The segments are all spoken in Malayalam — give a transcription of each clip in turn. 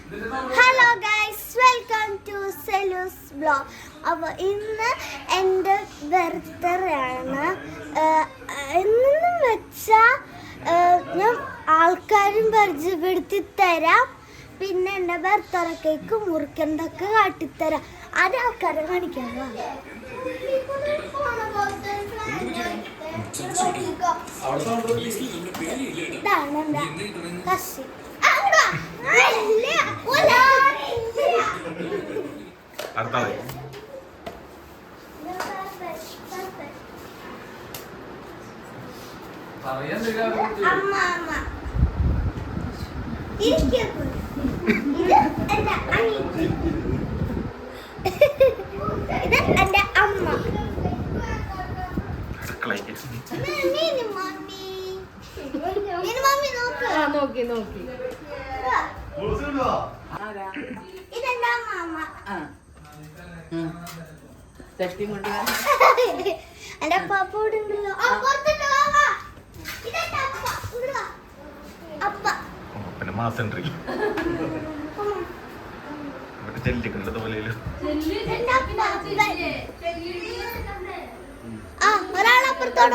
ഹലോ ഗൈസ്, വെൽക്കം ടു സെലൂസ് വ്ലോഗ്. അപ്പോൾ ഇന്ന് എൻ്റെ ബർത്ത്ഡേ ആണ്. എന്നു വെച്ചാൽ ഞാൻ ആൾക്കാരും പരിചയപ്പെടുത്തി തരാം. പിന്നെ എൻ്റെ ബർത്ത്ഡേ കേക്ക് മുറിക്കേണ്ടൊക്കെ കാട്ടിത്തരാം. അത് ആൾക്കാരെ കാണിക്കാമോ? ഇതാണ് എൻ്റെ കസി. ഇത് എന്റെ അമ്മ. നോക്കി നോക്കി ഇതെന്റെ അമ്മ. എന്റെ പാപ്പ ഇവിടെ ഉണ്ടല്ലോ. അപ്പ ഒരാളപ്പുറത്തോട്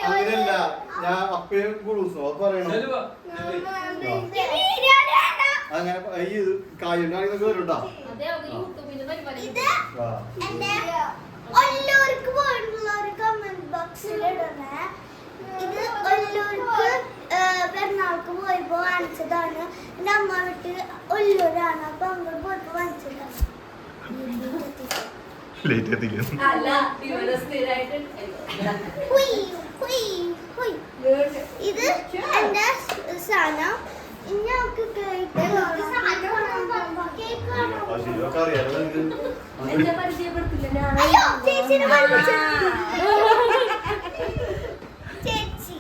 അങ്ങനെയല്ല, ഞാൻ അപ്പയും കുളൂസോ പറയണോ? അങ്ങനെ ഈ കായുണ്ടാകുന്ന വരുണ്ടോ? ഇത് ഒല്ലൂർക്ക് പെരുന്നാൾക്ക് പോയപ്പോ വാങ്ങിച്ചതാണ്. എന്റെ അമ്മ വീട്ടിൽ ഒല്ലൂരാണ്. അപ്പൊ അങ്ങോട്ട് പോയപ്പോ വാങ്ങിച്ചതാണ്. ഇത് എന്റെ സാധനം. ഇനി നമുക്ക് കേക്ക് അയ്യോ ചേച്ചിനെ ചേച്ചി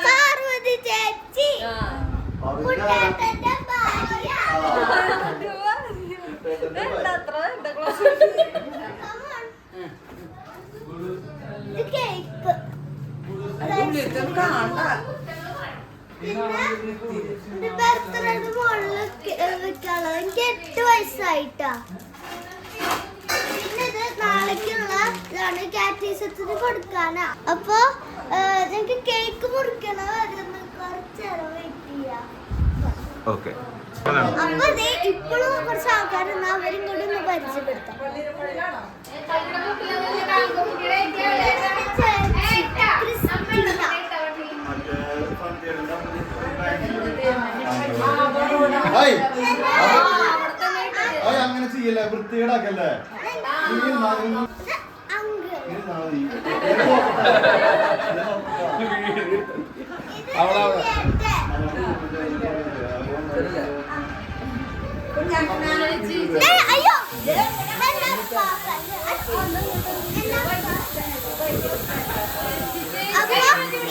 പാർവതി ചേച്ചി കുട്ടേട്ടന്റെ ഭാര്യ. ഇത് കേക്ക്. പിന്നെ ബർത്ത്ഡേയുടെ മുകളിൽ വെക്കാനുള്ളത്. എനിക്ക് 8 വയസ്സായിട്ടാ. പിന്നെ ഇത് നാളേക്കുള്ള ഇതാണ്, കാറ്റീസത്തിന് കൊടുക്കാനാ. അപ്പൊ ഞങ്ങക്ക് കേക്ക് മുറിക്കണ കുറച്ചേരം വെയിറ്റ് ചെയ്യാം. അപ്പൊ ഇപ്പോഴും കുറച്ച് ആൾക്കാരുണ്ട്, അവരും കൂടെ ഒന്ന് പരിചയപ്പെടുത്താം. അങ്ങനെ ചെയ്യല്ലേ, വൃത്തികേടാക്കല്ലേ. അയ്യോ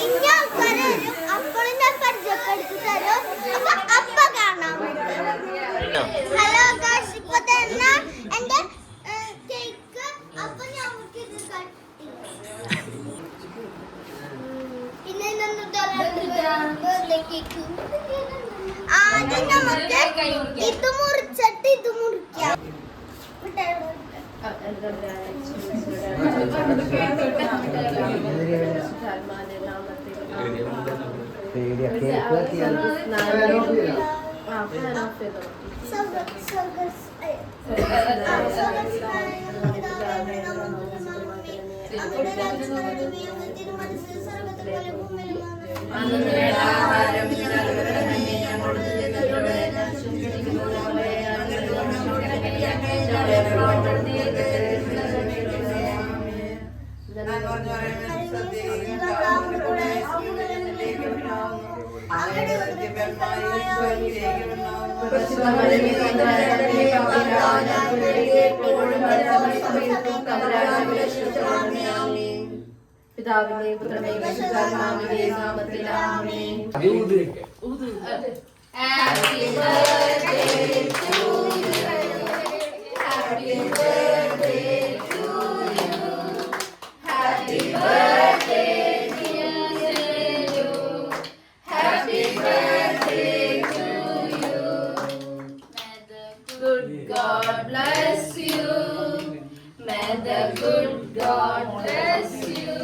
ഇനി ആൾക്കാരും അപ്പോഴും ഞാൻ പരിചയപ്പെടുത്തി തരും. അപ്പൊ കാണാം. ഹലോ ഗായ്സ്, ഇപ്പൊ തന്നെ എന്റെ കേക്ക്. അപ്പൊ ഞങ്ങൾക്ക് ഇത് കട്ടി. പിന്നെ ആദ്യം നമുക്ക് ഇത് മുറിച്ചിട്ട് ഇത് മുറിക്കാം. പിതാവിന്റെയും പുത്രന്റെയും പരിശുദ്ധാത്മാവിന്റെയും നാമത്തിൽ ആമേൻ. Happy birthday to you. good God bless you. May the good God bless you.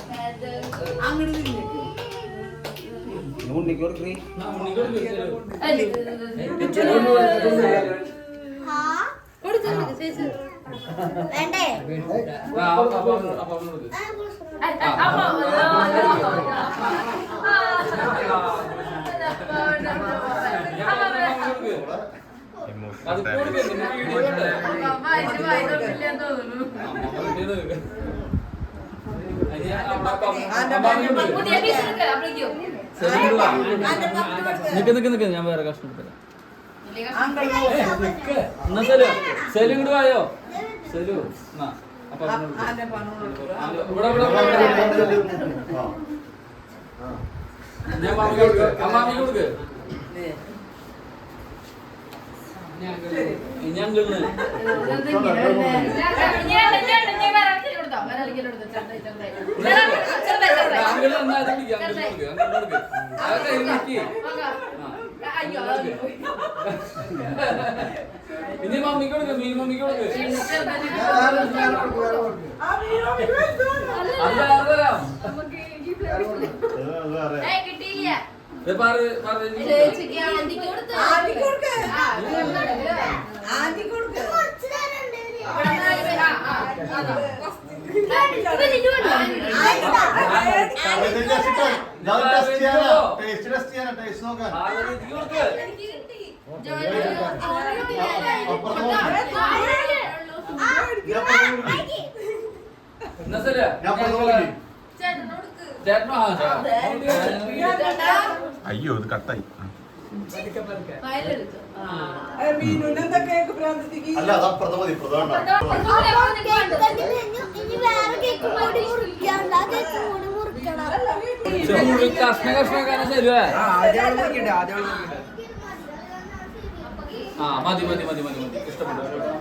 May the good വേണ്ടേ നിക്ക് ഞാൻ വേറെ കഷ്ണം എടുത്തരാം. എന്നാ സെലു ഇങ്ങോട്ട് വായോ സെലു എന്നാ അപ്പൊ ഞാൻ മാമിക്ക് കൊടുക്ക് മാമിക്ക് കൊടുക്ക് ഞങ്ങളിന്ന് ഇനി മമ്മിക്ക് കൊടുക്ക് മീൻ മമ്മിക്ക് കൊടുക്ക് ടേസ്റ്റ് നോക്കാൻ അയ്യോ ഇത് കട്ടായി അല്ല അത് അപ്പുറത്തെ മതി പ്രധാന ഇനി വേറെ കേക്ക് കൂടി മുറിക്കാണ്ട് ആ കേക്ക് കൂടി മുറിക്കണം കഷ്ണ ശരിയേ ആ മതി ഇഷ്ടപ്പെട്ടു